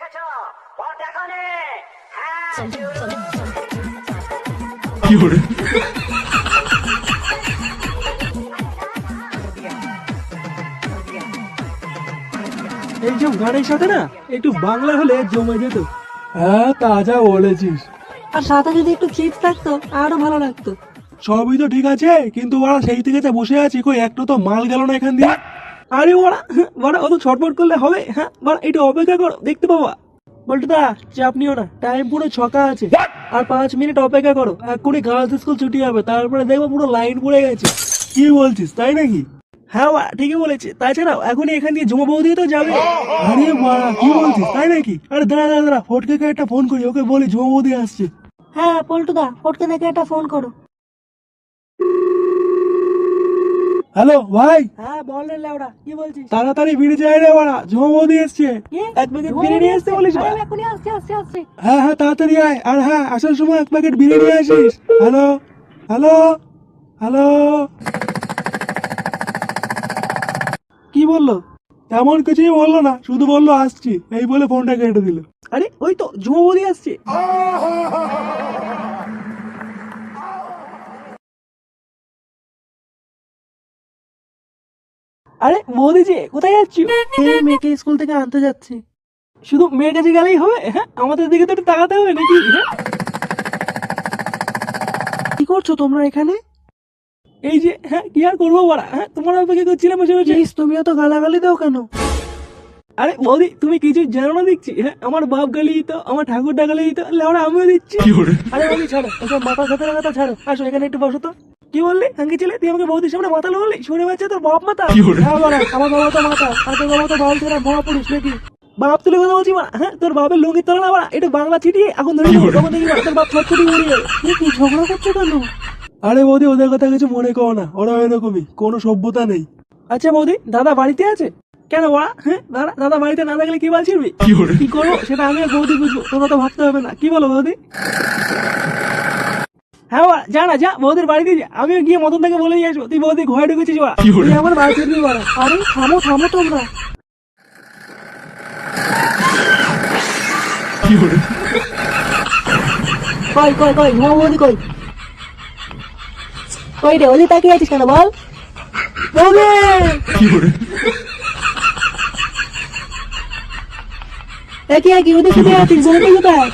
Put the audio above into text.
এইসব গানের সাথে না একটু বাংলা হলে জমে যেত। হ্যাঁ তাজা বলেছিস। আর সাথে যদি একটু চিপস থাকতো আরো ভালো লাগতো। সবই তো ঠিক আছে, কিন্তু ওরা সেই থেকে বসে আছি, কই একটু তো মাল গেল না এখান দিয়ে। আরে ওরা অত ছটফট করলে হবে? হ্যাঁ বড়া, একটু অপেক্ষা করো, দেখতে পাবা। বল্টুদা চাপ নিও না, টাইম পুরো ছকা আছে। আর 5 মিনিট অপেক্ষা করো, এক্ষুনি গার্লস স্কুল ছুটি হবে, তারপরে দেখবো পুরো লাইন পড়ে গেছে। কি বলছিস, তাই নাকি? হ্যাঁ বাড়া, ঠিকই বলেছে। তাছাড়াও এখন এখান দিয়ে জমা বৌদি তো যাবে। আরে বাড়া, কি বলছিস, তাই নাকি? আরে দাঁড়া ফটকে একটা ফোন করি, ওকে বলি জমা বৌদি আসছে। হ্যাঁ পল্টুদা, ফটকে দেখে একটা ফোন করো। হ্যালো ভাই, হ্যাঁ বল রে লেওড়া, কি বলছিস? তাড়াতাড়ি বেরিয়ে যায় রে বাড়া, জমা বৌদি এসছে। কি? এক প্যাকেট বিরিয়ানি আসতে বলিস না? আরে এখনই আসছে। হ্যাঁ তাড়াতাড়ি আয়, আর হ্যাঁ আসার সময় 1 প্যাকেট বিরিয়ানি আসিস। Hello hello hello. কি বললো? তেমন কিছুই বললো না, শুধু বললো আসছি, এই বলে ফোনটা কেটে দিল। আরে ওই তো জমা বৌদি আসছে। আরে বৌদি যে কোথায় যাচ্ছি? এই মেয়েকে স্কুল থেকে আনতে যাচ্ছি। শুধু মেয়ের কাছে গেলেই হবে? হ্যাঁ আমাদের দিকে তো একটু তাকাতে হবে নাকি? হ্যাঁ কি করছো তোমরা এখানে? এই যে হ্যাঁ কি আর করবো বড়া, হ্যাঁ তোমার অপেক্ষা করছিলাম বসে বসে। তুমি এত গালাগালি দাও কেন? আরে বৌদি তুমি কিছু জানো না দেখছি। হ্যাঁ আমার বাপ গালি দিত, আমার ঠাকুর গালি দিত, লেওড়া আমিও দিচ্ছি। আরে বৌদি ছাড়ো ওসব মাথা সাথে কথা, ছাড়ো, আসো এখানে একটু বসো তো। কি বললি হাঙ্কি ছেলে, তুই আমাকে বৌদির সামনে মাথা বললি? শুনে পাচ্ছে তোর বাপ মাথা? হ্যাঁ বড়া, আমার বাবা তো মাথা, আর তোর বাবা তো বাল ছেড়া মহাপুরুষ নাকি? বাপ তুলে কথা বলছি বড়া, হ্যাঁ তোর বাপের লুঙ্গি তোলা না বড়া, এটা বাংলা ছিটিয়ে এখন ধরে নেবো, তখন দেখি বড়া তোর বাপ ছটছটি উড়িয়ে যাবে। কি ঝগড়া করছো কেন? আরে বৌদি, ওদের কথা কিছু মনে করো না, ওরা এরকমই, কোনো সভ্যতা নেই। আচ্ছা বৌদি, দাদা বাড়িতে আছে? কেন বড়া? হ্যাঁ দাদা বাড়িতে না থাকলে কি বলছিস? কি করবো সেটা আমি আর বৌদি বুঝবো, তোমরা তো ভাবতে হবে না। কি বলো বৌদি? হ্যাঁ বাড়া, যা না যা, বৌদির বাড়িতে যা, আমিও গিয়ে মতন থেকে বলেই আসবো তুই বৌদি ঘরে ঢুকেছিস বাড়া, তুই আমার বাড়ি ছেড়ে বাড়া। আরে থামো তোমরা। কই জমা বৌদি কই? কই রে, ওই তাকিয়ে আছিস কেন বল? বৌদি একই ওদের কোথায় আছিস? বৌদি কোথায়?